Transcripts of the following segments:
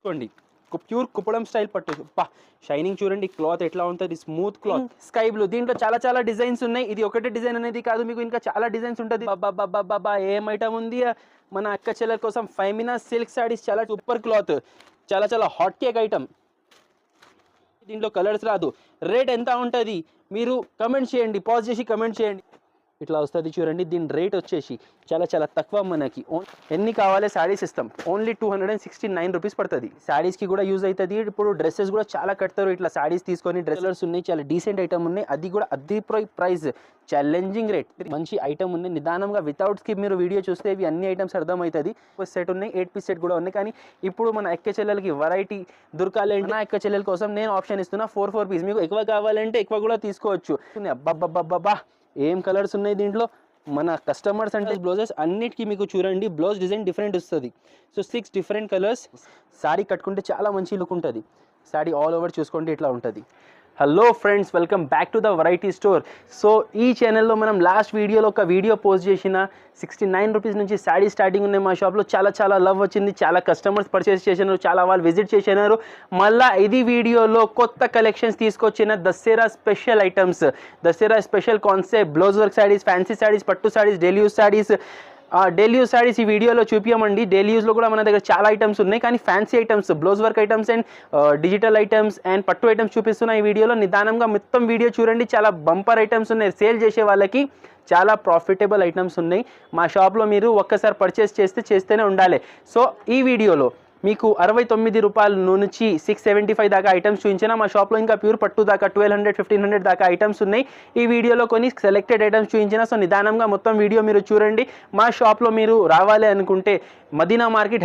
చూడండి pure Kuppadam style పట్టు shining చూడండి క్లాత్ ఎట్లా ఉంటుంది స్మూత్ క్లాత్ స్కై బ్లూ దీంట్లో చాలా చాలా డిజైన్స్ ఉన్నాయి ఇది ఒకటే డిజైన్ అనేది కాదు మీకు ఇంకా చాలా డిజైన్స్ ఉంటుంది బాబా ఏం ఐటమ్ ఉంది మన అక్క చెల్లెల కోసం ఫైమినా సిల్క్ సారీస్ చాలా సూపర్ క్లాత్ చాలా చాలా హాట్ కేక్ ఐటమ్ దీంట్లో కలర్స్ రాదు రేట్ ఎంత ఉంటుంది మీరు కమెంట్ చేయండి పాజ్ చేసి కమెంట్ చేయండి ఇట్లా వస్తుంది చూడండి దీని రేట్ వచ్చేసి చాలా చాలా తక్కువ మనకి ఎన్ని కావాలి శారీస్ ఇస్తాం ఓన్లీ 269 రూపీస్ పడుతుంది శారీస్కి కూడా యూజ్ అవుతుంది ఇప్పుడు డ్రెస్సెస్ కూడా చాలా కడతారు ఇట్లా శారీస్ తీసుకొని డ్రెస్సెస్ ఉన్నాయి చాలా డీసెంట్ ఐటమ్ ఉన్నాయి అది కూడా అద్దీ ప్రైస్ ఛాలెంజింగ్ రేట్ మంచి ఐటమ్ ఉన్నాయి నిదానంగా వితౌట్ స్కిప్ మీరు వీడియో చూస్తే ఇవి అన్ని ఐటమ్స్ అర్థమవుతుంది సెట్ ఉన్నాయి 8 పీస్ సెట్ కూడా ఉన్నాయి కానీ ఇప్పుడు మన ఎక్క చెల్లెలకి వెరైటీ దొరకాలంటే నా ఎక్క చెల్లెల కోసం నేను ఆప్షన్ ఇస్తున్నా 4 పీస్ మీకు ఎక్కువ కావాలంటే ఎక్కువ కూడా తీసుకోవచ్చు అబ్బబ్బబ్బబ్బా ఏం కలర్స్ ఉన్నాయి దీంట్లో మన కస్టమర్స్ అంటే బ్లౌజెస్ అన్నిటికీ మీకు చూడండి బ్లౌజ్ డిజైన్ డిఫరెంట్ వస్తుంది సో 6 డిఫరెంట్ కలర్స్ శారీ కట్టుకుంటే చాలా మంచి లుక్ ఉంటుంది శారీ ఆల్ ఓవర్ చూసుకోండి ఇట్లా ఉంటుంది hello friends welcome back to the variety store so ఈ ఛానల్లో మనం లాస్ట్ వీడియోలో ఒక వీడియో పోస్ట్ చేసిన 69 రూపీస్ నుంచి శారీ స్టార్టింగ్ ఉన్నాయి మా షాప్లో చాలా చాలా లవ్ వచ్చింది చాలా కస్టమర్స్ పర్చేస్ చేసినారు చాలా వాళ్ళు విజిట్ చేసినారు మళ్ళీ ఇది వీడియోలో కొత్త కలెక్షన్స్ తీసుకొచ్చిన Dasara special items Dasara special concept blouse work saris fancy saris పట్టు saris daily use saris daily use saris ఈ వీడియోలో చూపించమండి డైలీ యూజ్లో కూడా మన దగ్గర చాలా ఐటమ్స్ ఉన్నాయి కానీ fancy items blouse work items and digital items and పట్టు ఐటమ్స్ చూపిస్తున్న ఈ వీడియోలో నిదానంగా మొత్తం వీడియో చూడండి చాలా బంపర్ ఐటమ్స్ ఉన్నాయి సేల్ చేసే వాళ్ళకి చాలా ప్రాఫిటబుల్ ఐటమ్స్ ఉన్నాయి మా షాప్లో మీరు ఒక్కసారి పర్చేస్ చేస్తేనే ఉండాలి సో ఈ వీడియోలో మీకు 69 రూపాయల నుంచి 675 దాకా ఐటమ్స్ చూపించిన మా షాప్లో ఇంకా ప్యూర్ పట్టు దాకా 1200-1500 దాకా ఐటమ్స్ ఉన్నాయి ఈ వీడియోలో కొన్ని సెలెక్టెడ్ ఐటమ్స్ చూపించిన సో నిదానంగా మొత్తం వీడియో మీరు చూడండి మా షాప్లో మీరు రావాలి అనుకుంటే మదీనా మార్కెట్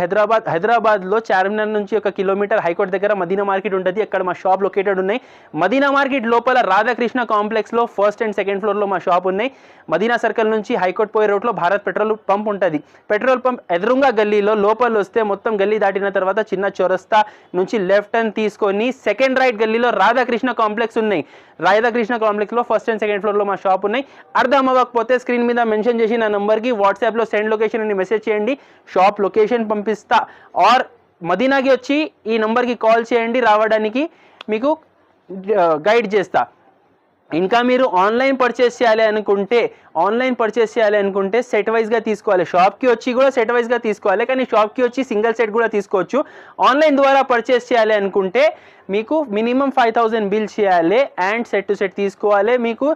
హైదరాబాద్లో చార్మినార్ నుంచి 1 కిలోమీటర్ హైకోర్ట్ దగ్గర మదీనా మార్కెట్ ఉంటుంది అక్కడ మా షాప్ లొకేటెడ్ ఉన్నాయి మదీనా మార్కెట్ లోపల రాధాకృష్ణ కాంప్లెక్స్లో ఫస్ట్ అండ్ సెకండ్ ఫ్లోర్లో మా షాప్ ఉన్నాయి మదీనా సర్కిల్ నుంచి హైకోర్ట్ పోయే రోడ్లో భారత్ పెట్రోల్ పంప్ ఉంటుంది పెట్రోల్ పంప్ ఎదురుగా గల్లీలో లోపల వస్తే మొత్తం గల్లీ దాటిన తర్వాత చిన్న చౌరస్తా నుంచి లెఫ్ట్ టర్న్ తీసుకొని సెకండ్ రైట్ గల్లీలో రాధాకృష్ణ కాంప్లెక్స్ ఉన్నాయి రాధాకృష్ణ కాంప్లెక్స్లో ఫస్ట్ అండ్ సెకండ్ ఫ్లోర్లో మా షాప్ ఉన్నాయి అర్థం అవ్వకపోతే స్క్రీన్ మీద మెన్షన్ చేసి నా నంబర్కి వాట్సాప్లో సెండ్ లొకేషన్ అని మెసేజ్ చేయండి షాప్ లొకేషన్ పంపిస్తా ఆర్ మదీనాకి వచ్చి ఈ నంబర్కి కాల్ చేయండి రావడానికి మీకు గైడ్ చేస్తా ఇంకా మీరు ఆన్లైన్ పర్చేస్ చేయాలి అనుకుంటే సెట్ వైజ్గా తీసుకోవాలి షాప్కి వచ్చి కూడా సెట్ వైజ్గా తీసుకోవాలి కానీ షాప్కి వచ్చి సింగిల్ సెట్ కూడా తీసుకోవచ్చు ఆన్లైన్ ద్వారా పర్చేస్ చేయాలి అనుకుంటే మీకు మినిమం 5000 బిల్ చేయాలి అండ్ సెట్ టు సెట్ తీసుకోవాలి మీకు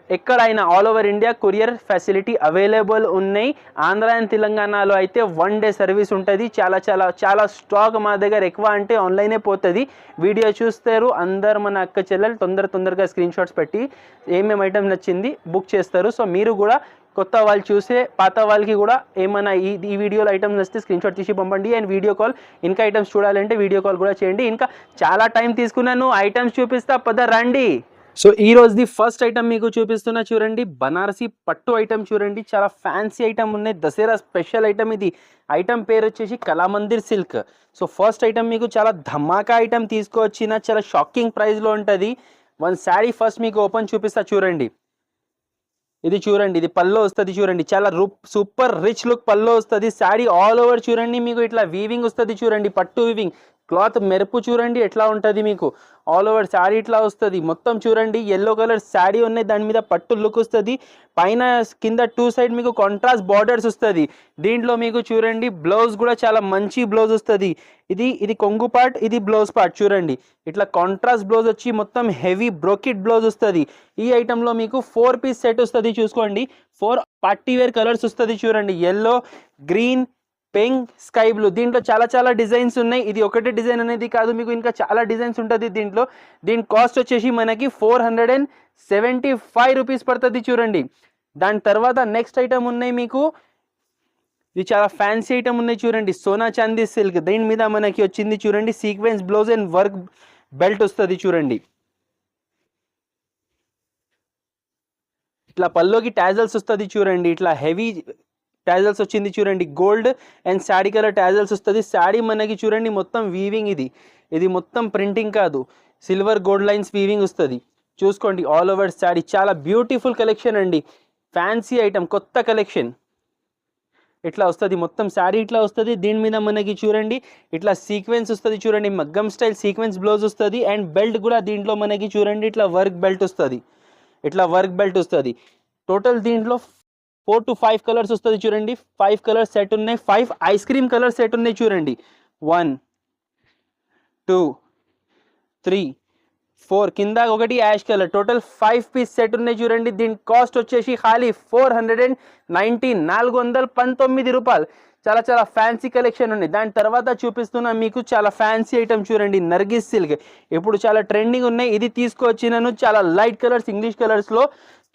ఎక్కడైనా all over India courier facility available ఉన్నాయి ఆంధ్ర అండ్ తెలంగాణలో అయితే 1 డే సర్వీస్ ఉంటుంది చాలా చాలా చాలా స్టాక్ మా దగ్గర ఎక్కువ అంటే ఆన్లైనే పోతుంది వీడియో చూస్తారు అందరు మన అక్క చెల్లెలు తొందరగా స్క్రీన్ షాట్స్ పెట్టి ఏమేమి ఐటమ్ నచ్చింది బుక్ చేస్తారు సో మీరు కూడా కొత్త వాళ్ళు చూసే పాత వాళ్ళకి కూడా ఏమైనా ఈ వీడియోలో ఐటమ్స్ నచ్చితే స్క్రీన్ షాట్ తీసి పంపండి అండ్ వీడియో కాల్ ఇంకా ఐటమ్స్ చూడాలంటే వీడియో కాల్ కూడా చేయండి ఇంకా చాలా టైం తీసుకున్నాను ఐటమ్స్ చూపిస్తా పద రండి సో ఈ రోజుది ఫస్ట్ ఐటమ్ మీకు చూపిస్తున్నా చూడండి బనారసి పట్టు ఐటమ్ చూడండి చాలా ఫ్యాన్సీ ఐటమ్ ఉన్నాయి దసరా స్పెషల్ ఐటమ్ ఇది ఐటమ్ పేరు వచ్చేసి Kalamandir silk so first item మీకు చాలా ధమాకా ఐటమ్ తీసుకొచ్చిన చాలా షాకింగ్ ప్రైస్లో ఉంటుంది వన్ శారీ ఫస్ట్ మీకు ఓపెన్ చూపిస్తా చూడండి ఇది చూడండి ఇది పల్లో వస్తుంది చూడండి చాలా సూపర్ రిచ్ లుక్ పల్లో వస్తుంది శారీ ఆల్ ఓవర్ చూడండి మీకు ఇట్లా వీవింగ్ వస్తుంది చూడండి పట్టు వీవింగ్ క్లాత్ మెరుపు చూడండి ఎట్లా ఉంటుంది మీకు ఆల్ ఓవర్ శారీ ఇట్లా వస్తుంది మొత్తం చూడండి ఎల్లో కలర్ శారీ ఉన్నాయి దాని మీద పట్టు లుక్ వస్తుంది పైన కింద 2 సైడ్ మీకు కాంట్రాస్ట్ బార్డర్స్ వస్తుంది దీంట్లో మీకు చూడండి బ్లౌజ్ కూడా చాలా మంచి బ్లౌజ్ వస్తుంది ఇది కొంగు పార్ట్ ఇది బ్లౌజ్ పార్ట్ చూడండి ఇట్లా కాంట్రాస్ట్ బ్లౌజ్ వచ్చి మొత్తం హెవీ బ్రోకెట్ బ్లౌజ్ వస్తుంది ఈ ఐటెంలో మీకు 4 పీస్ సెట్ వస్తుంది చూసుకోండి 4 పార్టీ వేర్ కలర్స్ వస్తుంది చూడండి yellow green pink sky blue దీంట్లో చాలా చాలా డిజైన్స్ ఉన్నాయి ఇది ఒకటే డిజైన్ అనేది కాదు మీకు ఇంకా చాలా డిజైన్స్ ఉంటుంది దీని కాస్ట్ వచ్చేసి మనకి 475 రూపీస్ పడుతుంది చూడండి దాని తర్వాత నెక్స్ట్ ఐటమ్ ఉన్నాయి మీకు ఇది చాలా ఫ్యాన్సీ ఐటమ్ ఉన్నాయి చూడండి సోనా చాందీ సిల్క్ దీని మీద మనకి వచ్చింది చూడండి sequence blouse and work belt వస్తుంది చూడండి ఇట్లా పల్లోకి టాజల్స్ వస్తుంది చూడండి ఇట్లా హెవీ టాజల్స్ వచ్చింది చూడండి gold and sari colour tassels వస్తుంది శారీ మనకి చూడండి మొత్తం వీవింగ్ ఇది మొత్తం ప్రింటింగ్ కాదు సిల్వర్ గోల్డ్ లైన్స్ వీవింగ్ వస్తుంది చూసుకోండి ఆల్ ఓవర్ శారీ చాలా బ్యూటిఫుల్ కలెక్షన్ అండి ఫ్యాన్సీ ఐటమ్ కొత్త కలెక్షన్ ఇట్లా వస్తుంది మొత్తం శారీ ఇట్లా వస్తుంది. దీని మీద మనకి చూడండి ఇట్లా సీక్వెన్స్ వస్తుంది చూడండి, మగ్గం స్టైల్ సీక్వెన్స్ బ్లౌజ్ వస్తుంది. అండ్ బెల్ట్ కూడా దీంట్లో మనకి చూడండి ఇట్లా వర్క్ బెల్ట్ వస్తుంది, ఇట్లా వర్క్ బెల్ట్ వస్తుంది. టోటల్ దీంట్లో 4 to 5 కలర్స్ వస్తుంది చూడండి. 5 కలర్స్ సెట్ ఉన్నాయి, 5 ఐస్ క్రీమ్ కలర్ సెట్ ఉన్నాయి చూడండి. 1 2 3 4 కింద ఒకటి ash colour, total 5 piece set ఉన్నాయి చూడండి. దీని కాస్ట్ వచ్చేసి ఖాళీ 419 419 రూపాయలు. చాలా చాలా ఫ్యాన్సీ కలెక్షన్ ఉంది. దాని తర్వాత చూపిస్తున్నా మీకు చాలా ఫ్యాన్సీ ఐటమ్ చూడండి, నర్గిస్ సిల్క్ ఇప్పుడు చాలా ట్రెండింగ్ ఉన్నాయి. ఇది తీసుకొచ్చినాను చాలా లైట్ కలర్స్, ఇంగ్లీష్ కలర్స్లో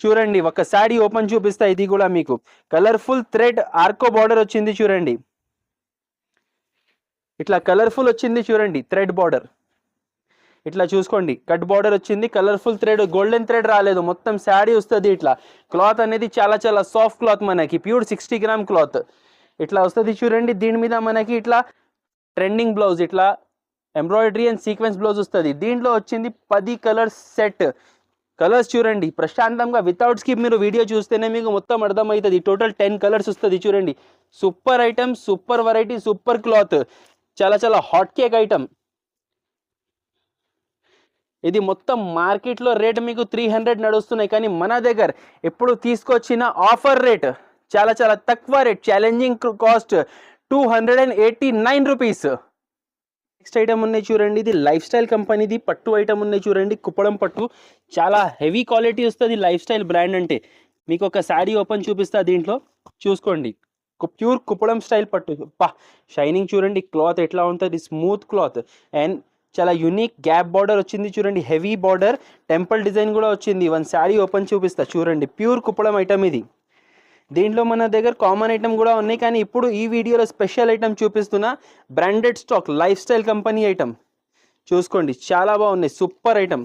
చూడండి. ఒక శారీ ఓపెన్ చూపిస్తా, ఇది కూడా మీకు కలర్ఫుల్ థ్రెడ్ ఆర్కో బార్డర్ వచ్చింది చూడండి, ఇట్లా కలర్ఫుల్ వచ్చింది చూడండి థ్రెడ్ బార్డర్. ఇట్లా చూసుకోండి కట్ బార్డర్ వచ్చింది, కలర్ఫుల్ థ్రెడ్, గోల్డెన్ థ్రెడ్ రాలేదు, మొత్తం శారీ వస్తుంది. ఇట్లా క్లాత్ అనేది చాలా చాలా సాఫ్ట్ క్లాత్, మనకి ప్యూర్ 60 గ్రామ్ క్లాత్ ఇట్లా వస్తుంది చూడండి. దీని మీద మనకి ఇట్లా ట్రెండింగ్ బ్లౌజ్, ఇట్లా ఎంబ్రాయిడరీ అండ్ సీక్వెన్స్ బ్లౌజ్ వస్తుంది. దీంట్లో వచ్చింది 10 కలర్స్ సెట్. కలర్స్ చూడండి ప్రశాంతంగా వితౌట్ స్కిప్ మీరు వీడియో చూస్తేనే మీకు మొత్తం అర్థమవుతుంది. టోటల్ 10 కలర్స్ వస్తుంది చూడండి. Super item, super variety, super cloth, చాలా చాలా హాట్ కేక్ ఐటమ్. ఇది మొత్తం మార్కెట్లో రేట్ మీకు 300 నడుస్తున్నాయి, కానీ మన దగ్గర ఎప్పుడు తీసుకొచ్చిన ఆఫర్ రేట్ చాలా చాలా తక్కువ rate, challenging cost 289 rupees. Next item ఉన్నాయి చూడండి, ఇది లైఫ్ స్టైల్ కంపెనీది పట్టు ఐటమ్ ఉన్నాయి చూడండి, కుప్పడం పట్టు, చాలా హెవీ క్వాలిటీ వస్తుంది. లైఫ్ స్టైల్ బ్రాండ్ అంటే మీకు ఒక శారీ ఓపెన్ చూపిస్తా, దీంట్లో చూసుకోండి ప్యూర్ కుప్పడం స్టైల్ పట్టు. షైనింగ్ చూడండి, క్లాత్ ఎట్లా ఉంటుంది, స్మూత్ క్లాత్ అండ్ చాలా యూనిక్ గ్యాప్ బార్డర్ వచ్చింది చూడండి, హెవీ బార్డర్, టెంపుల్ డిజైన్ కూడా వచ్చింది. వన్ శారీ ఓపెన్ చూపిస్తా చూడండి, ప్యూర్ కుప్పడం ఐటమ్ ఇది. దీంట్లో మన దగ్గర కామన్ ఐటమ్ కూడా ఉన్నాయి, కానీ ఇప్పుడు ఈ వీడియోలో స్పెషల్ ఐటమ్ చూపిస్తున్నా, branded stock life style company item చూసుకోండి, చాలా బాగున్నాయి, సూపర్ ఐటమ్.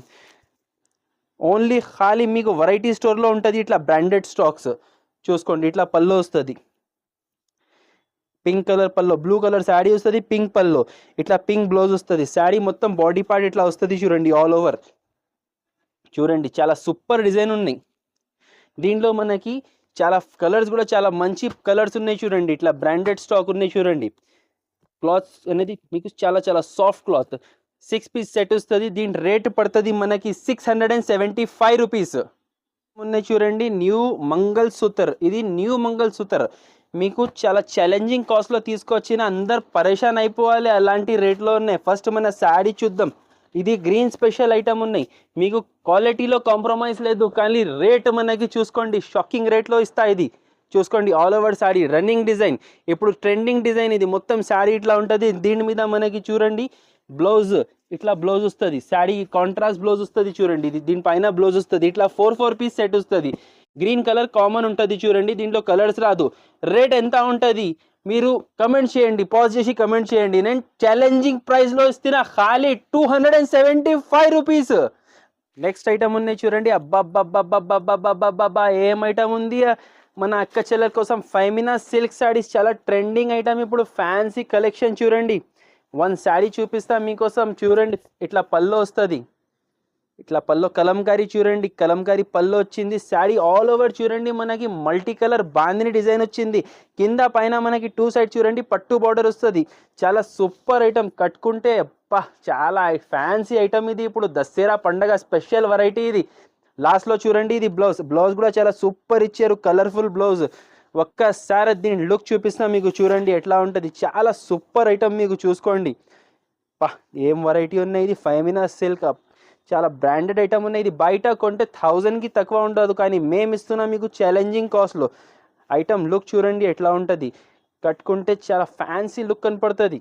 ఓన్లీ ఖాళీ మీకు వెరైటీ స్టోర్లో ఉంటుంది ఇట్లా బ్రాండెడ్ స్టాక్స్. చూసుకోండి ఇట్లా పళ్ళు వస్తుంది, పింక్ కలర్ పల్లో, బ్లూ కలర్ శారీ వస్తుంది, పింక్ పల్లో, ఇట్లా పింక్ బ్లౌజ్ వస్తుంది. శారీ మొత్తం బాడీ పార్ట్ ఇట్లా వస్తుంది చూడండి, ఆల్ ఓవర్ చూడండి, చాలా సూపర్ డిజైన్ ఉన్నాయి. దీంట్లో మనకి చాలా కలర్స్ కూడా చాలా మంచి కలర్స్ ఉన్నాయి చూడండి, ఇట్లా బ్రాండెడ్ స్టాక్ ఉన్నాయి చూడండి. క్లాత్స్ అనేది మీకు చాలా చాలా సాఫ్ట్ క్లాత్, 6 పీస్ సెట్ వస్తుంది. దీని రేట్ పడుతుంది మనకి 675 రూపీస్. ఉన్నాయి చూడండి న్యూ మంగళ్ సూతర్, ఇది న్యూ మంగళ్ సూతర్ మీకు చాలా ఛాలెంజింగ్ కాస్ట్లో తీసుకొచ్చిన, అందరు పరేషాన్ అయిపోవాలి అలాంటి రేట్లో ఉన్నాయి. ఫస్ట్ మన శారీ చూద్దాం, ఇది గ్రీన్ స్పెషల్ ఐటమ్ ఉన్నాయి, మీకు క్వాలిటీలో కాంప్రమైజ్ లేదు, కానీ రేట్ మనకి చూసుకోండి షాకింగ్ రేట్లో ఇస్తా. ఇది చూసుకోండి all over sari, running design, ఇప్పుడు ట్రెండింగ్ డిజైన్ ఇది. మొత్తం శారీ ఇట్లా ఉంటుంది. దీని మీద మనకి చూడండి బ్లౌజ్, ఇట్లా బ్లౌజ్ వస్తుంది, శారీ కాంట్రాస్ట్ బ్లౌజ్ వస్తుంది చూడండి. ఇది దీనిపైన బ్లౌజ్ వస్తుంది, ఇట్లా 4 పీస్ సెట్ వస్తుంది. గ్రీన్ కలర్ కామన్ ఉంటుంది చూడండి, దీంట్లో కలర్స్ రాదు. రేట్ ఎంత ఉంటుంది మీరు కమెంట్ చేయండి, పాజ్ చేసి కమెంట్ చేయండి. నేను ఛాలెంజింగ్ ప్రైస్లో ఇస్తున్నా, ఖాళీ 275 రూపీస్. నెక్స్ట్ ఐటమ్ ఉన్నాయి చూడండి, అబ్బాబ్బాబ్బాబ్బాబ్బాబ్బాబ్బా ఏం ఐటమ్ ఉంది. మన అక్క చెల్లెల కోసం ఫైమినా సిల్క్ శారీస్, చాలా ట్రెండింగ్ ఐటమ్ ఇప్పుడు, ఫ్యాన్సీ కలెక్షన్ చూడండి. వన్ శారీ చూపిస్తా మీకోసం చూడండి, ఇట్లా పళ్ళు వస్తుంది, ఇట్లా పల్లో కలంకారీ చూడండి, కలంకారీ పల్లో వచ్చింది. శారీ ఆల్ ఓవర్ చూడండి మనకి మల్టీ కలర్ బాందిని డిజైన్ వచ్చింది. కింద పైన మనకి 2 సైడ్ చూడండి పట్టు బార్డర్ వస్తుంది. చాలా సూపర్ ఐటమ్, కట్టుకుంటే చాలా ఫ్యాన్సీ ఐటమ్ ఇది. ఇప్పుడు దసరా పండగ స్పెషల్ వెరైటీ ఇది. లాస్ట్లో చూడండి ఇది బ్లౌజ్ కూడా చాలా సూపర్ ఇచ్చారు, కలర్ఫుల్ బ్లౌజ్. ఒక్కసారి దీని లుక్ చూపిస్తున్నా మీకు చూడండి ఎట్లా ఉంటుంది, చాలా సూపర్ ఐటమ్ మీకు చూసుకోండి. ఏం వెరైటీ ఉన్నాయి, ఇది ఫైమినా సిల్క్, చాలా బ్రాండెడ్ ఐటమ్ ఉన్నాయి. ఇది బయట కొంటే 1000కి తక్కువ ఉండదు, కానీ మేము ఇస్తున్నాం మీకు ఛాలెంజింగ్ కాస్ట్లో. ఐటమ్ లుక్ చూడండి ఎట్లా ఉంటుంది, కట్టుకుంటే చాలా ఫ్యాన్సీ లుక్ కనపడుతుంది.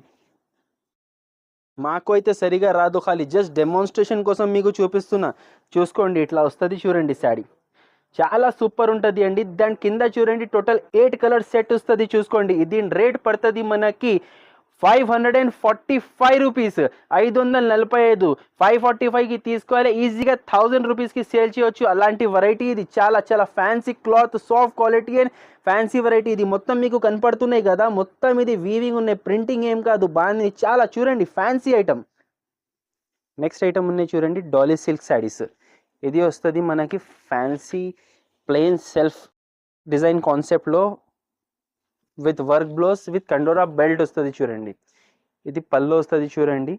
మాకు అయితే సరిగా రాదు, ఖాళీ జస్ట్ డెమోన్స్ట్రేషన్ కోసం మీకు చూపిస్తున్నా. చూసుకోండి ఇట్లా వస్తుంది చూడండి శారీ, చాలా సూపర్ ఉంటుంది అండి. దాని కింద చూడండి టోటల్ 8 కలర్ సెట్ వస్తుంది చూసుకోండి. దీని రేట్ పడుతుంది మనకి 545 రూపీస్, 545. 545కి తీసుకోవాలి, ఈజీగా 1000 రూపీస్కి సేల్ చేయవచ్చు. అలాంటి వెరైటీ ఇది, చాలా చాలా fancy cloth, soft quality and fancy variety. ఇది మొత్తం మీకు కనపడుతున్నాయి కదా, మొత్తం ఇది వీవింగ్ ఉన్నాయి, ప్రింటింగ్ ఏం కాదు, బాగుంది, చాలా చూడండి ఫ్యాన్సీ ఐటమ్. నెక్స్ట్ ఐటమ్ ఉన్నాయి చూడండి డాలీ సిల్క్ శారీస్. ఇది వస్తుంది మనకి ఫ్యాన్సీ ప్లెయిన్ సెల్ఫ్ డిజైన్ కాన్సెప్ట్లో విత్ వర్క్ బ్లౌజ్ విత్ కండోరా బెల్ట్ వస్తుంది చూడండి. ఇది పళ్ళు వస్తుంది చూడండి.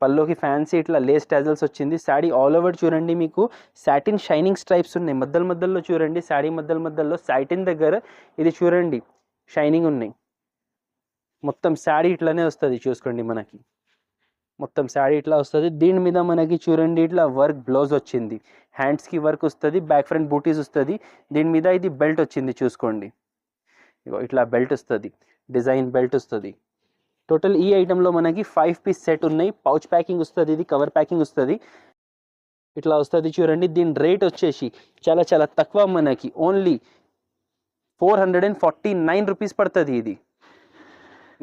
పల్లోకి ఫ్యాన్సీ ఇట్లా లేస్ టాజల్స్ వచ్చింది. శారీ ఆల్ ఓవర్ చూడండి మీకు సాటిన్ షైనింగ్ స్ట్రైప్స్ ఉన్నాయి. మధ్యలో చూడండి శారీ మధ్యలో సాటిన్ దగ్గర ఇది చూడండి షైనింగ్ ఉన్నాయి. మొత్తం శారీ ఇట్లానే వస్తుంది చూసుకోండి. మనకి మొత్తం శారీ ఇట్లా వస్తుంది. దీని మీద మనకి చూడండి ఇట్లా వర్క్ బ్లౌజ్ వచ్చింది. హ్యాండ్స్కి వర్క్ వస్తుంది, బ్యాక్ ఫ్రంట్ బూటీస్ వస్తుంది. దీని మీద ఇది బెల్ట్ వచ్చింది చూసుకోండి. ఇట్లా బెల్ట్ వస్తుంది, డిజైన్ బెల్ట్ వస్తుంది. టోటల్ ఈ ఐటెంలో మనకి 5 పీస్ సెట్ ఉన్నాయి. పౌచ్ ప్యాకింగ్ వస్తుంది, ఇది కవర్ ప్యాకింగ్ వస్తుంది. ఇట్లా వస్తుంది చూడండి. దీని రేట్ వచ్చేసి చాలా తక్కువ, మనకి ఓన్లీ 449 రూపీస్ పడుతుంది ఇది.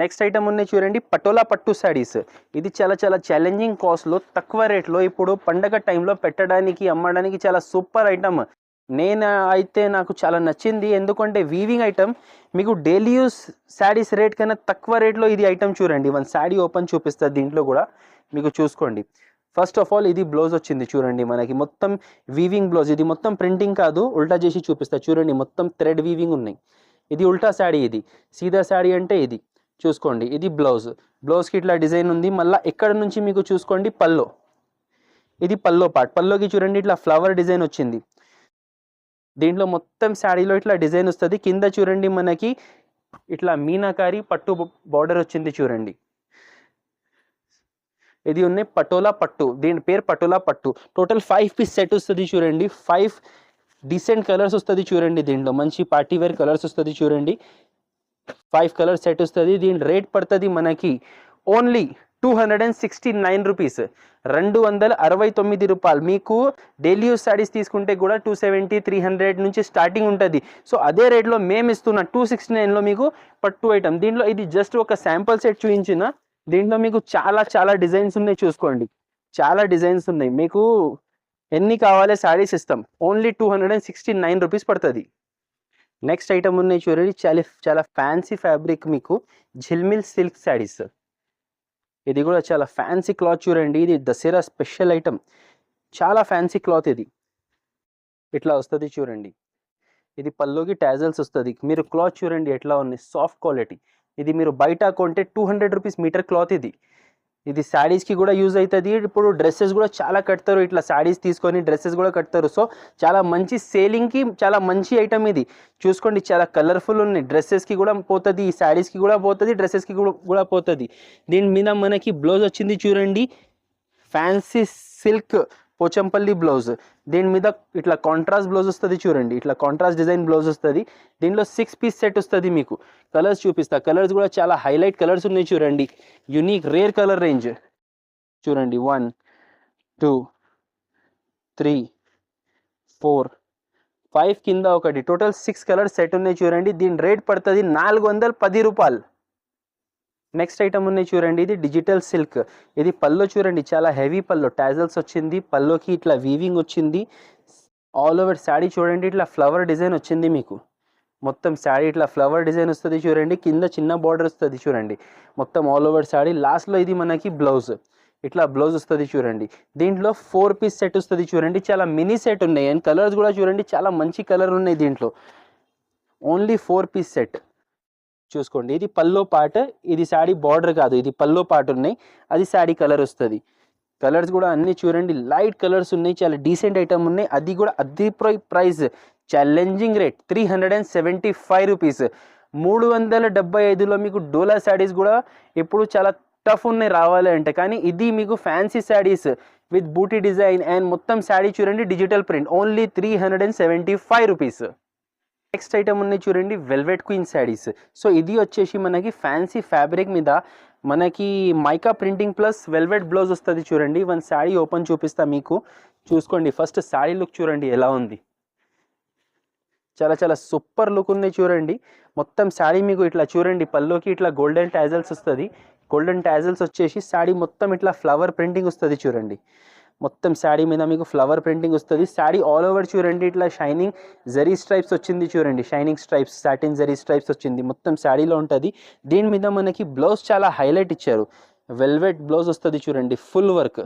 నెక్స్ట్ ఐటమ్ ఉన్నాయి చూడండి పటోలా పట్టు శారీస్. ఇది చాలా ఛాలెంజింగ్ కాస్ట్లో తక్కువ రేట్లో ఇప్పుడు పండగ టైంలో పెట్టడానికి అమ్మడానికి చాలా సూపర్ ఐటమ్. నాకు చాలా నచ్చింది, ఎందుకంటే వీవింగ్ ఐటమ్ మీకు డైలీ యూస్ శారీస్ రేట్ కన్నా తక్కువ రేట్లో ఇది ఐటమ్ చూడండి. వన్ శారీ ఓపెన్ చూపిస్తుంది, దీంట్లో కూడా మీకు చూసుకోండి. ఫస్ట్ ఆఫ్ ఆల్ ఇది బ్లౌజ్ వచ్చింది చూడండి. మనకి మొత్తం వీవింగ్ బ్లౌజ్, ఇది మొత్తం ప్రింటింగ్ కాదు, ఉల్టా చేసి చూపిస్తా చూడండి. మొత్తం థ్రెడ్ వీవింగ్ ఉన్నాయి. ఇది ఉల్టా శారీ, ఇది సీదా శారీ అంటే ఇది చూసుకోండి. ఇది బ్లౌజ్కి ఇట్లా డిజైన్ ఉంది. మళ్ళీ ఎక్కడ నుంచి మీకు చూసుకోండి పల్లో, ఇది పల్లో పార్ట్. పల్లోకి చూడండి ఇట్లా ఫ్లవర్ డిజైన్ వచ్చింది. దీంట్లో మొత్తం శారీలో ఇట్లా డిజైన్ వస్తుంది. కింద చూడండి మనకి ఇట్లా మీనాకారి పట్టు బార్డర్ వచ్చింది చూడండి. ఇది ఉన్నాయి పటోలా పట్టు, దీని పేరు పటోలా పట్టు. టోటల్ 5 పీస్ సెట్ వస్తుంది చూడండి. 5 డీసెంట్ కలర్స్ వస్తుంది చూడండి. దీంట్లో మంచి పార్టీ వేర్ కలర్స్ వస్తుంది చూడండి. 5 కలర్ సెట్ వస్తుంది. దీని రేట్ పడుతుంది మనకి ఓన్లీ 269 రూపీస్, 269 రూపాయలు. మీకు డైలీ యూస్ శారీస్ తీసుకుంటే కూడా 270, 300 నుంచి స్టార్టింగ్ ఉంటుంది. సో అదే రేట్లో మేము ఇస్తున్న 269లో మీకు పట్టు ఐటమ్. దీంట్లో ఇది జస్ట్ ఒక శాంపుల్ సెట్ చూపించిన. దీంట్లో మీకు చాలా డిజైన్స్ ఉన్నాయి చూసుకోండి. చాలా డిజైన్స్ ఉన్నాయి. మీకు ఎన్ని కావాలి శారీస్ ఇస్తాం. ఓన్లీ 269 రూపీస్ పడుతుంది. నెక్స్ట్ ఐటమ్ ఉన్నాయి చూడండి. చాలా ఫ్యాన్సీ ఫ్యాబ్రిక్, మీకు జిల్మిల్ సిల్క్ శారీస్. ఇది కూడా చాలా ఫ్యాన్సీ క్లాత్ చూడండి. ఇది దసరా స్పెషల్ ఐటమ్, చాలా ఫ్యాన్సీ క్లాత్. ఇది ఇట్లా వస్తుంది చూడండి. ఇది పల్లోకి టాజల్స్ వస్తుంది. మీరు క్లాత్ చూడండి ఎట్లా ఉంది, సాఫ్ట్ క్వాలిటీ. ఇది మీరు బయట కొంటే 200 రూపీస్ మీటర్ క్లాత్. ఇది శారీస్కి కూడా యూజ్ అవుతుంది. ఇప్పుడు డ్రెస్సెస్ కూడా చాలా కడతారు, ఇట్లా శారీస్ తీసుకొని డ్రెస్సెస్ కూడా కడతారు. సో చాలా మంచి సేలింగ్కి చాలా మంచి ఐటమ్ ఇది చూసుకోండి. చాలా కలర్ఫుల్ ఉన్నాయి. డ్రెస్సెస్కి కూడా పోతుంది, శారీస్కి కూడా పోతుంది, డ్రెస్సెస్కి కూడా పోతుంది. దీని మీద మనకి బ్లౌజ్ వచ్చింది చూడండి, ఫ్యాన్సీ సిల్క్ పోచంపల్లి బ్లౌజ్. దీని మీద ఇట్లా కాంట్రాస్ట్ బ్లౌజ్ వస్తుంది చూడండి. ఇట్లా కాంట్రాస్ట్ డిజైన్ బ్లౌజ్ వస్తుంది. దీనిలో 6 పీస్ సెట్ వస్తుంది. మీకు కలర్స్ చూపిస్తా. కలర్స్ కూడా చాలా హైలైట్ కలర్స్ ఉన్నాయి చూడండి. యూనిక్ రేర్ కలర్ రేంజ్ చూడండి. 1, 2, 3, 4, 5 కింద ఒకటి, టోటల్ 6 కలర్ సెట్ ఉన్నాయి చూడండి. దీని రేట్ పడుతుంది 410 రూపాయలు. నెక్స్ట్ ఐటమ్ ఉన్నాయి చూడండి. ఇది డిజిటల్ సిల్క్. ఇది పల్లో చూడండి, చాలా హెవీ పల్లో, టాజల్స్ వచ్చింది. పల్లోకి ఇట్లా వీవింగ్ వచ్చింది. ఆల్ ఓవర్ శారీ చూడండి ఇట్లా ఫ్లవర్ డిజైన్ వచ్చింది. మీకు మొత్తం శారీ ఇట్లా ఫ్లవర్ డిజైన్ వస్తుంది చూడండి. కింద చిన్న బార్డర్ వస్తుంది చూడండి. మొత్తం ఆల్ ఓవర్ శారీ. లాస్ట్లో ఇది మనకి బ్లౌజ్, ఇట్లా బ్లౌజ్ వస్తుంది చూడండి. దీంట్లో 4 పీస్ సెట్ వస్తుంది చూడండి. చాలా మినీ సెట్ ఉన్నాయి. అండ్ కలర్స్ కూడా చూడండి, చాలా మంచి కలర్ ఉన్నాయి దీంట్లో. ఓన్లీ 4 పీస్ సెట్ చూసుకోండి. ఇది పల్లో పార్ట్, ఇది శారీ బార్డర్ కాదు, ఇది పల్లో పార్ట్ ఉన్నాయి. అది శారీ కలర్ వస్తుంది. కలర్స్ కూడా అన్నీ చూడండి లైట్ కలర్స్ ఉన్నాయి. చాలా డీసెంట్ ఐటమ్ ఉన్నాయి. అది కూడా అది ప్రైస్ ఛాలెంజింగ్ రేట్ 375 రూపీస్. 375లో మీకు డోలా శారీస్ కూడా ఇప్పుడు చాలా టఫ్ ఉన్నాయి రావాలి అంటే. కానీ ఇది మీకు fancy saris with buti design and మొత్తం శారీ చూడండి digital print. Only 375 rupees. Next item ఉన్నాయి చూడండి వెల్వెట్ క్వీన్ శారీస్. సో ఇది వచ్చేసి మనకి ఫ్యాన్సీ ఫ్యాబ్రిక్ మీద మనకి mica printing plus velvet blouse వస్తుంది చూడండి. వన్ శారీ ఓపెన్ చూపిస్తా మీకు చూసుకోండి. ఫస్ట్ శారీ లుక్ చూడండి ఎలా ఉంది, చాలా సూపర్ లుక్ ఉన్నాయి చూడండి. మొత్తం శారీ మీకు ఇట్లా చూడండి, పల్లోకి ఇట్లా గోల్డెన్ టాజల్స్ వస్తుంది. గోల్డెన్ టాజల్స్ వచ్చేసి శారీ మొత్తం ఇట్లా ఫ్లవర్ ప్రింటింగ్ వస్తుంది చూడండి. మొత్తం శారీ మీద మీకు ఫ్లవర్ ప్రింటింగ్ వస్తుంది. శారీ ఆల్ ఓవర్ చూడండి ఇట్లా షైనింగ్ జరీ స్ట్రైప్స్ వచ్చింది చూడండి. Shining stripes, satin zari stripes వచ్చింది మొత్తం శారీలో ఉంటుంది. దీని మీద మనకి బ్లౌజ్ చాలా హైలైట్ ఇచ్చారు. వెల్వెట్ బ్లౌజ్ వస్తుంది చూడండి, ఫుల్ వర్క్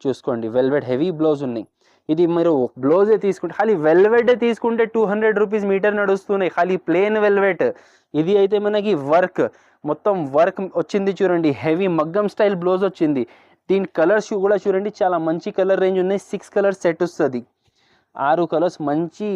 చూసుకోండి. వెల్వెట్ హెవీ బ్లౌజ్ ఉన్నాయి. ఇది మీరు బ్లౌజే తీసుకుంటే ఖాళీ వెల్వెట్ తీసుకుంటే 200 రూపీస్ మీటర్ నడుస్తున్నాయి, ఖాళీ ప్లేన్ వెల్వెట్. ఇది అయితే మనకి వర్క్, మొత్తం వర్క్ వచ్చింది చూడండి, హెవీ మగ్గం స్టైల్ బ్లౌజ్ వచ్చింది. దీని కలర్స్ కూడా చూడండి, చాలా మంచి కలర్ రేంజ్ ఉన్నాయి. 6 కలర్ సెట్ వస్తుంది, 6 కలర్స్, మంచి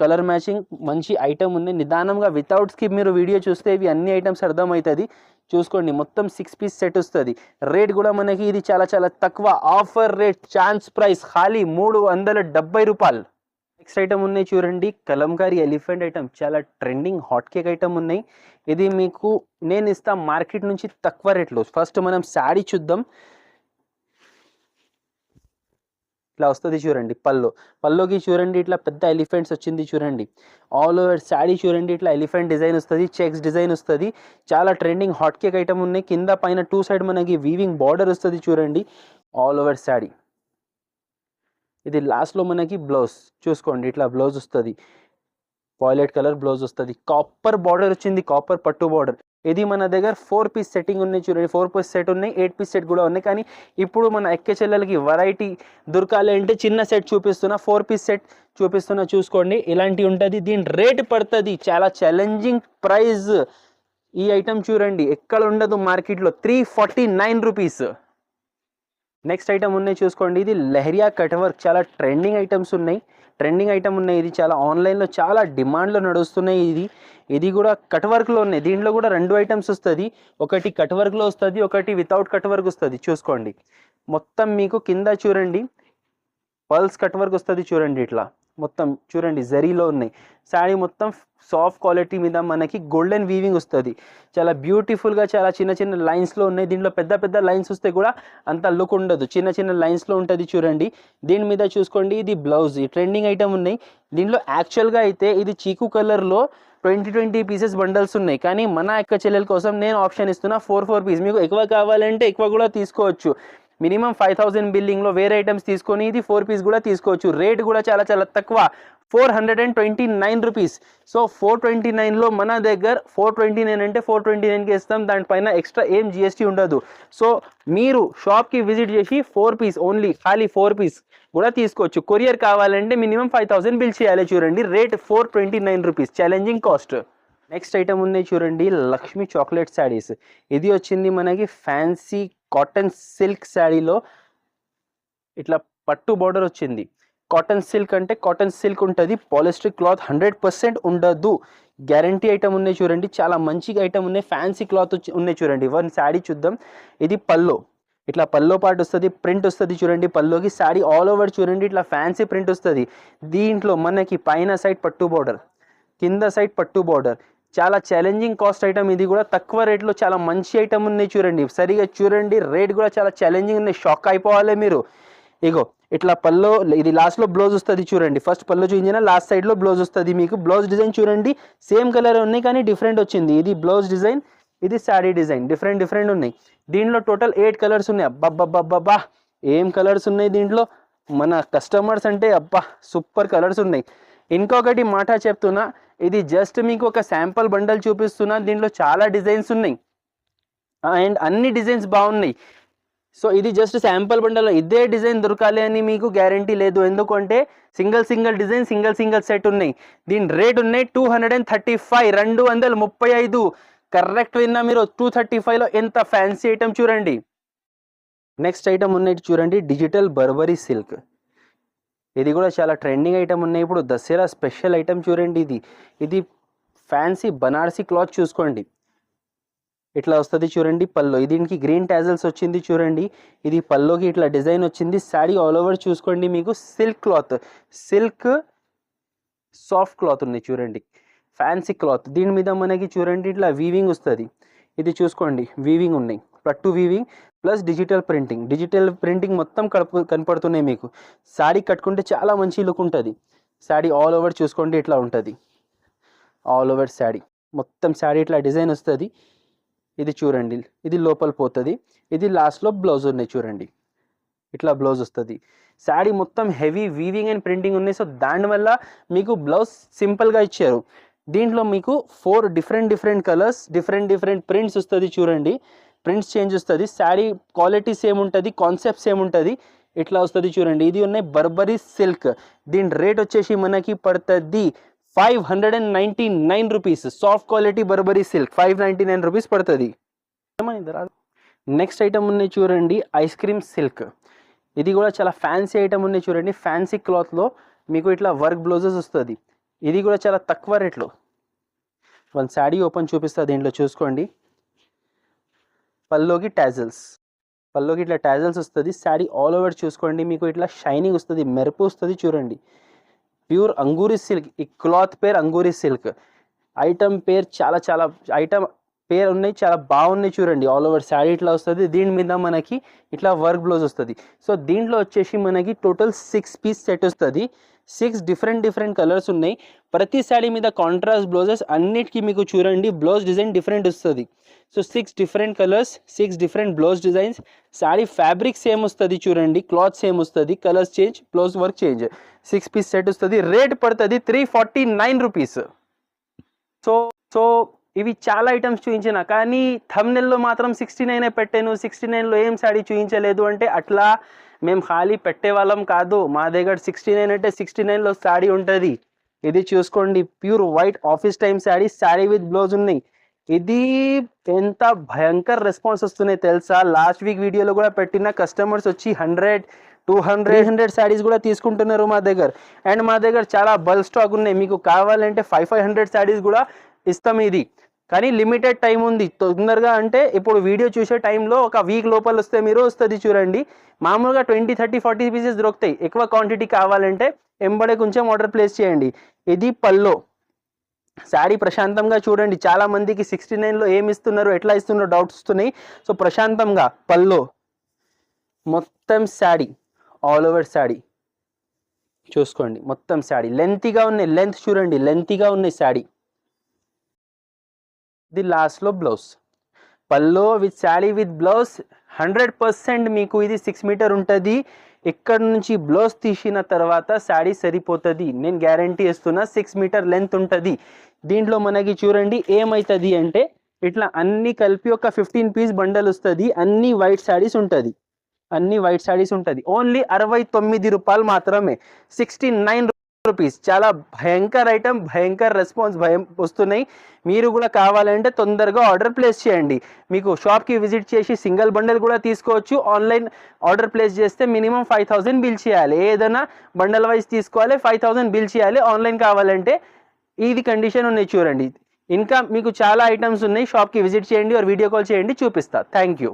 కలర్ మ్యాచింగ్, మంచి ఐటమ్ ఉన్నాయి. నిదానంగా వితౌట్ స్కిప్ మీరు వీడియో చూస్తే ఇవి అన్ని ఐటమ్స్ అర్థమవుతుంది. చూసుకోండి, మొత్తం 6 పీస్ సెట్ వస్తుంది. రేట్ కూడా మనకి ఇది చాలా చాలా తక్కువ, ఆఫర్ రేట్, ఛాన్స్ ప్రైస్, ఖాళీ 370 రూపాయలు. నెక్స్ట్ ఐటమ్ ఉన్నాయి చూడండి, కలంకారీ ఎలిఫెంట్ ఐటమ్, చాలా ట్రెండింగ్ హాట్ కేక్ ఐటమ్ ఉన్నాయి. ఇది మీకు నేను ఇస్తా మార్కెట్ నుంచి తక్కువ రేట్లో. ఫస్ట్ మనం శారీ చూద్దాం. ఇట్లా వస్తుంది చూడండి, పల్లోకి చూడండి ఇట్లా పెద్ద ఎలిఫెంట్స్ వచ్చింది చూడండి. ఆల్ ఓవర్ శారీ చూడండి, ఇట్లా ఎలిఫెంట్ డిజైన్ వస్తుంది, చెక్స్ డిజైన్ వస్తుంది. చాలా ట్రెండింగ్ హాట్ కేక్ ఐటమ్ ఉన్నాయి. కింద పైన 2 సైడ్ మనకి వీవింగ్ బార్డర్ వస్తుంది చూడండి, ఆల్ ఓవర్ శారీ. ఇది లాస్ట్లో మనకి బ్లౌజ్ చూసుకోండి, ఇట్లా బ్లౌజ్ వస్తుంది, వాయిలెట్ కలర్ బ్లౌజ్ వస్తుంది. కాపర్ బార్డర్ వచ్చింది, కాపర్ పట్టు బార్డర్. ఇది మన దగ్గర 4 పీస్ సెట్టింగ్ ఉన్నాయి చూడండి, 4 పీస్ సెట్ ఉన్నాయి, 8 పీస్ సెట్ కూడా ఉన్నాయి. కానీ ఇప్పుడు మన ఎక్కే చెల్లెలకి వెరైటీ దొరకాలి అంటే చిన్న సెట్ చూపిస్తున్నా, 4 పీస్ సెట్ చూపిస్తున్నా. చూసుకోండి, ఇలాంటి ఉంటుంది. దీని రేట్ పడుతుంది, చాలా ఛాలెంజింగ్ ప్రైస్. ఈ ఐటమ్ చూడండి, ఎక్కడ ఉండదు మార్కెట్లో, 349 రూపీస్. నెక్స్ట్ ఐటమ్ ఉన్నాయి చూసుకోండి, ఇది లెహరియా కట్ వర్క్, చాలా ట్రెండింగ్ ఐటమ్స్ ఉన్నాయి, ఇది చాలా ఆన్లైన్లో చాలా డిమాండ్లో నడుస్తున్నాయి. ఇది కూడా కట్ వర్క్లో ఉన్నాయి. దీంట్లో కూడా 2 ఐటమ్స్ వస్తుంది, ఒకటి కట్ వర్క్లో వస్తుంది, ఒకటి వితౌట్ కట్ వర్క్ వస్తుంది. చూసుకోండి, మొత్తం మీకు కింద చూడండి పల్స్ కట్ వర్క్ వస్తుంది చూడండి, ఇట్లా మొత్తం చూడండి జరీలో ఉన్నాయి. శారీ మొత్తం సాఫ్ట్ క్వాలిటీ మీద మనకి గోల్డెన్ వీవింగ్ వస్తుంది, చాలా బ్యూటిఫుల్గా, చాలా చిన్న చిన్న లైన్స్లో ఉన్నాయి. దీంట్లో పెద్ద పెద్ద లైన్స్ వస్తే కూడా అంత లుక్ ఉండదు, చిన్న చిన్న లైన్స్లో ఉంటుంది చూడండి. దీని మీద చూసుకోండి, ఇది బ్లౌజ్, ట్రెండింగ్ ఐటమ్ ఉన్నాయి. దీంట్లో యాక్చువల్గా అయితే ఇది చీకు కలర్లో 20 పీసెస్ బండల్స్ ఉన్నాయి. కానీ మన అక్క చెల్లెల కోసం నేను ఆప్షన్ ఇస్తున్నా 4 పీస్. మీకు ఎక్కువ కావాలంటే ఎక్కువ కూడా తీసుకోవచ్చు. మినిమం 5000 బిల్లింగ్లో వేరే ఐటమ్స్ తీసుకొని ఇది 4 పీస్ కూడా తీసుకోవచ్చు. రేట్ కూడా చాలా చాలా తక్కువ, 429 రూపీస్. సో 429లో మన దగ్గర 429 అంటే 429కి ఇస్తాం, దానిపైన ఎక్స్ట్రా ఏం జిఎస్టీ ఉండదు. సో మీరు షాప్కి విజిట్ చేసి 4 పీస్ ఓన్లీ, ఖాళీ 4 పీస్ కూడా తీసుకోవచ్చు. కొరియర్ కావాలంటే మినిమం 5000 బిల్ చేయాలి. చూడండి, rate 429 rupees, challenging cost. Next item ఉన్నాయి చూడండి, లక్ష్మీ చాక్లెట్ శారీస్. ఇది వచ్చింది మనకి ఫ్యాన్సీ కాటన్ సిల్క్ శారీలో ఇట్లా పట్టు బార్డర్ వచ్చింది. కాటన్ సిల్క్ అంటే కాటన్ సిల్క్ ఉంటుంది, పాలిస్టర్ క్లాత్ 100% ఉండదు, గ్యారంటీ ఐటమ్ ఉన్నాయి చూడండి. చాలా మంచిగా ఐటమ్ ఉన్నాయి, ఫ్యాన్సీ క్లాత్ ఉన్నాయి చూడండి. వన్ శారీ చూద్దాం. ఇది పల్లో, ఇట్లా పల్లో పాటు వస్తుంది, ప్రింట్ వస్తుంది చూడండి పల్లోకి. శారీ ఆల్ ఓవర్ చూడండి, ఇట్లా ఫ్యాన్సీ ప్రింట్ వస్తుంది. దీంట్లో మనకి పైన సైడ్ పట్టు బార్డర్, కింద సైడ్ పట్టు బార్డర్. చాలా ఛాలెంజింగ్ కాస్ట్ ఐటమ్. ఇది కూడా తక్కువ రేట్లో చాలా మంచి ఐటమ్ ఉన్నాయి చూడండి, సరిగా చూడండి. రేట్ కూడా చాలా ఛాలెంజింగ్ ఉన్నాయి, షాక్ అయిపోవాలి మీరు. ఇగో ఇట్లా పల్లో, ఇది లాస్ట్లో బ్లౌజ్ వస్తుంది చూడండి. ఫస్ట్ పల్లో చూపించిన, లాస్ట్ సైడ్లో బ్లౌజ్ వస్తుంది మీకు. బ్లౌజ్ డిజైన్ చూడండి, సేమ్ కలర్ ఉన్నాయి కానీ డిఫరెంట్ వచ్చింది. ఇది బ్లౌజ్ డిజైన్, ఇది శారీ డిజైన్, డిఫరెంట్ ఉన్నాయి. దీంట్లో టోటల్ 8 కలర్స్ ఉన్నాయి. అబ్బబ్బబ్బబ్బా, ఏం కలర్స్ ఉన్నాయి దీంట్లో. మన కస్టమర్స్ అంటే అబ్బా సూపర్ కలర్స్ ఉన్నాయి. ఇంకొకటి మాట చెప్తున్నా, ఇది జస్ట్ మీకు ఒక శాంపుల్ బండల్ చూపిస్తున్నా. దీంట్లో చాలా డిజైన్స్ ఉన్నాయి అండ్ అన్ని డిజైన్స్ బాగున్నాయి. సో ఇది జస్ట్ శాంపుల్ బండల్, ఇదే డిజైన్ దొరకాలి అని మీకు గ్యారంటీ లేదు. ఎందుకంటే సింగిల్ డిజైన్, సింగిల్ సెట్ ఉన్నాయి. దీని రేట్ ఉన్నాయి 235, 235. కరెక్ట్ విన్నా మీరు. 235లో ఎంత ఫ్యాన్సీ ఐటమ్ చూడండి. నెక్స్ట్ ఐటమ్ ఉన్నాయి చూడండి, డిజిటల్ బర్బరీ సిల్క్. ఇది కూడా చాలా ట్రెండింగ్ ఐటమ్ ఉన్నాయి ఇప్పుడు, దసరా స్పెషల్ ఐటమ్ చూడండి. ఇది ఫ్యాన్సీ బనారసీ క్లాత్ చూసుకోండి, ఇట్లా వస్తుంది చూడండి పల్లో. దీనికి గ్రీన్ టాజల్స్ వచ్చింది చూడండి. ఇది పల్లోకి ఇట్లా డిజైన్ వచ్చింది. శారీ ఆల్ ఓవర్ చూసుకోండి, మీకు silk cloth, silk soft cloth ఉన్నాయి చూడండి, ఫ్యాన్సీ క్లాత్. దీని మీద మనకి చూడండి ఇట్లా వీవింగ్ వస్తుంది. ఇది చూసుకోండి, వీవింగ్ ఉన్నాయి, పట్టు వీవింగ్ ప్లస్ డిజిటల్ ప్రింటింగ్ మొత్తం కనపడుతున్నాయి మీకు. శారీ కట్టుకుంటే చాలా మంచి లుక్ ఉంటుంది. శారీ ఆల్ ఓవర్ చూసుకోండి, ఇట్లా ఉంటుంది ఆల్ ఓవర్ శారీ. మొత్తం శారీ ఇట్లా డిజైన్ వస్తుంది. ఇది చూడండి, ఇది లోపల పోతుంది. ఇది లాస్ట్లో బ్లౌజ్ ఉన్నాయి చూడండి, ఇట్లా బ్లౌజ్ వస్తుంది. శారీ మొత్తం హెవీ వీవింగ్ అండ్ ప్రింటింగ్ ఉన్నాయి. సో దానివల్ల మీకు బ్లౌజ్ సింపుల్గా ఇచ్చారు. దీంట్లో మీకు 4 డిఫరెంట్ కలర్స్, డిఫరెంట్ ప్రింట్స్ వస్తుంది చూడండి. ప్రింట్స్ చేంజ్ వస్తుంది. శారీ క్వాలిటీ సేమ్ ఉంటుంది, కాన్సెప్ట్ సేమ్ ఉంటుంది. ఇట్లా వస్తుంది చూడండి. ఇది ఉన్నాయి బర్బరీ సిల్క్. దీని రేట్ వచ్చేసి మనకి పడుతుంది 599 rupees. Soft quality Burberry silk 599 rupees పడుతుంది. నెక్స్ట్ ఐటమ్ ఉన్నాయి చూడండి ఐస్ క్రీమ్ సిల్క్. ఇది కూడా చాలా ఫ్యాన్సీ ఐటమ్ ఉన్నాయి చూడండి. ఫ్యాన్సీ క్లాత్లో మీకు ఇట్లా వర్క్ బ్లౌజెస్ వస్తుంది. ఇది కూడా చాలా తక్కువ రేట్లో. వన్ శాడీ ఓపెన్ చూపిస్తా, దీంట్లో చూసుకోండి. పల్లోకి ఇట్లా టాజల్స్ వస్తుంది. శాడీ ఆల్ ఓవర్ చూసుకోండి, మీకు ఇట్లా షైనింగ్ వస్తుంది, మెరుపు వస్తుంది చూడండి. Pure Angoori silk. ఈ క్లాత్ పేరు అంగూరి సిల్క్. ఐటమ్ పేరు చాలా ఐటమ్ పేరు ఉన్నాయి, చాలా బాగున్నాయి చూడండి. ఆల్ ఓవర్ శాడీ ఇట్లా వస్తుంది. దీని మీద మనకి ఇట్లా వర్క్ బ్లౌజ్ వస్తుంది. సో దీంట్లో వచ్చేసి మనకి టోటల్ 6 పీస్ సెట్ వస్తుంది. 6 డిఫరెంట్ కలర్స్ ఉన్నాయి. ప్రతి శాడీ మీద కాంట్రాస్ట్ బ్లౌజెస్ అన్నిటికీ మీకు చూడండి బ్లౌజ్ డిజైన్ డిఫరెంట్ వస్తుంది. So 6 different colours, 6 different blouse designs. Sari fabric same వస్తుంది చూడండి, క్లాత్ సేమ్ వస్తుంది, colours change, blouse work change. 6 piece set వస్తుంది. రేట్ పడుతుంది 349 రూపీస్. సో ఇవి చాలా ఐటమ్స్ చూపించిన, కానీ థంబ్నెయిల్లో మాత్రం 69 పెట్టాను. 69లో ఏం శాడీ చూపించలేదు అంటే అట్లా మేము ఖాళీ పెట్టే వాళ్ళం కాదు. మా దగ్గర 69 అంటే 69లో శాడీ ఉంటుంది. ఇది చూసుకోండి, pure white office time sari with blouse ఉన్నాయి. ఇది ఎంత భయంకర రెస్పాన్స్ వస్తున్నాయి తెలుసా. లాస్ట్ వీక్ వీడియోలో కూడా పెట్టిన కస్టమర్స్ వచ్చి 100, 200, 300 శాడీస్ కూడా తీసుకుంటున్నారు మా దగ్గర. అండ్ మా దగ్గర చాలా బల్క్ స్టాక్ ఉన్నాయి. మీకు కావాలంటే 500 శాడీస్ కూడా ఇస్తాం. ఇది కానీ లిమిటెడ్ టైం ఉంది. తొందరగా అంటే ఇప్పుడు వీడియో చూసే టైంలో ఒక వీక్ లోపల వస్తే మీరు వస్తుంది చూడండి. మామూలుగా 20, 30, 40 పీసెస్ దొరుకుతాయి. ఎక్కువ క్వాంటిటీ కావాలంటే ఎంబడే కొంచెం ఆర్డర్ ప్లేస్ చేయండి. ఇది పల్లో శాడీ. ప్రశాంతంగా చూడండి. చాలా మందికి 69లో ఏమి ఇస్తున్నారు, ఎట్లా ఇస్తున్నారో డౌట్స్ వస్తున్నాయి. సో ప్రశాంతంగా పల్లో మొత్తం శాడీ, ఆల్ ఓవర్ శాడీ చూసుకోండి. మొత్తం శాడీ లెంతీగా ఉన్నాయి. లెంత్ చూడండి, లెంతీగా ఉన్నాయి శాడీ. ఇది లాస్ట్లో blouse. Pallu with sari with blouse 100% మీకు ఇది 6 మీటర్ ఉంటుంది. ఇక్కడ నుంచి బ్లౌజ్ తీసిన తర్వాత శాడీ సరిపోతుంది. నేను గ్యారంటీ ఇస్తున్నా. 6 మీటర్ లెంత్ ఉంటుంది. దీంట్లో మనకి చూడండి ఏమవుతుంది అంటే ఇట్లా అన్ని కలిపి ఒక 15 పీస్ బండల్ వస్తుంది. అన్ని వైట్ శాడీస్ ఉంటుంది. ఓన్లీ 69 రూపాయలు మాత్రమే. 69 రూపీస్. చాలా భయంకర ఐటమ్, భయంకర రెస్పాన్స్ వస్తున్నాయి. మీరు కూడా కావాలంటే తొందరగా ఆర్డర్ ప్లేస్ చేయండి. మీకు షాప్కి విజిట్ చేసి సింగిల్ బండల్ కూడా తీసుకోవచ్చు. ఆన్లైన్ ఆర్డర్ ప్లేస్ చేస్తే మినిమం 5000 బిల్ చేయాలి. ఏదైనా బండల్ వైజ్ తీసుకోవాలి, 5000 బిల్ చేయాలి. ఆన్లైన్ కావాలంటే ఇది కండిషన్ ఉన్నాయి చూడండి. ఇంకా మీకు చాలా ఐటమ్స్ ఉన్నాయి. షాప్కి విజిట్ చేయండి, వీడియో కాల్ చేయండి, చూపిస్తా. Thank you.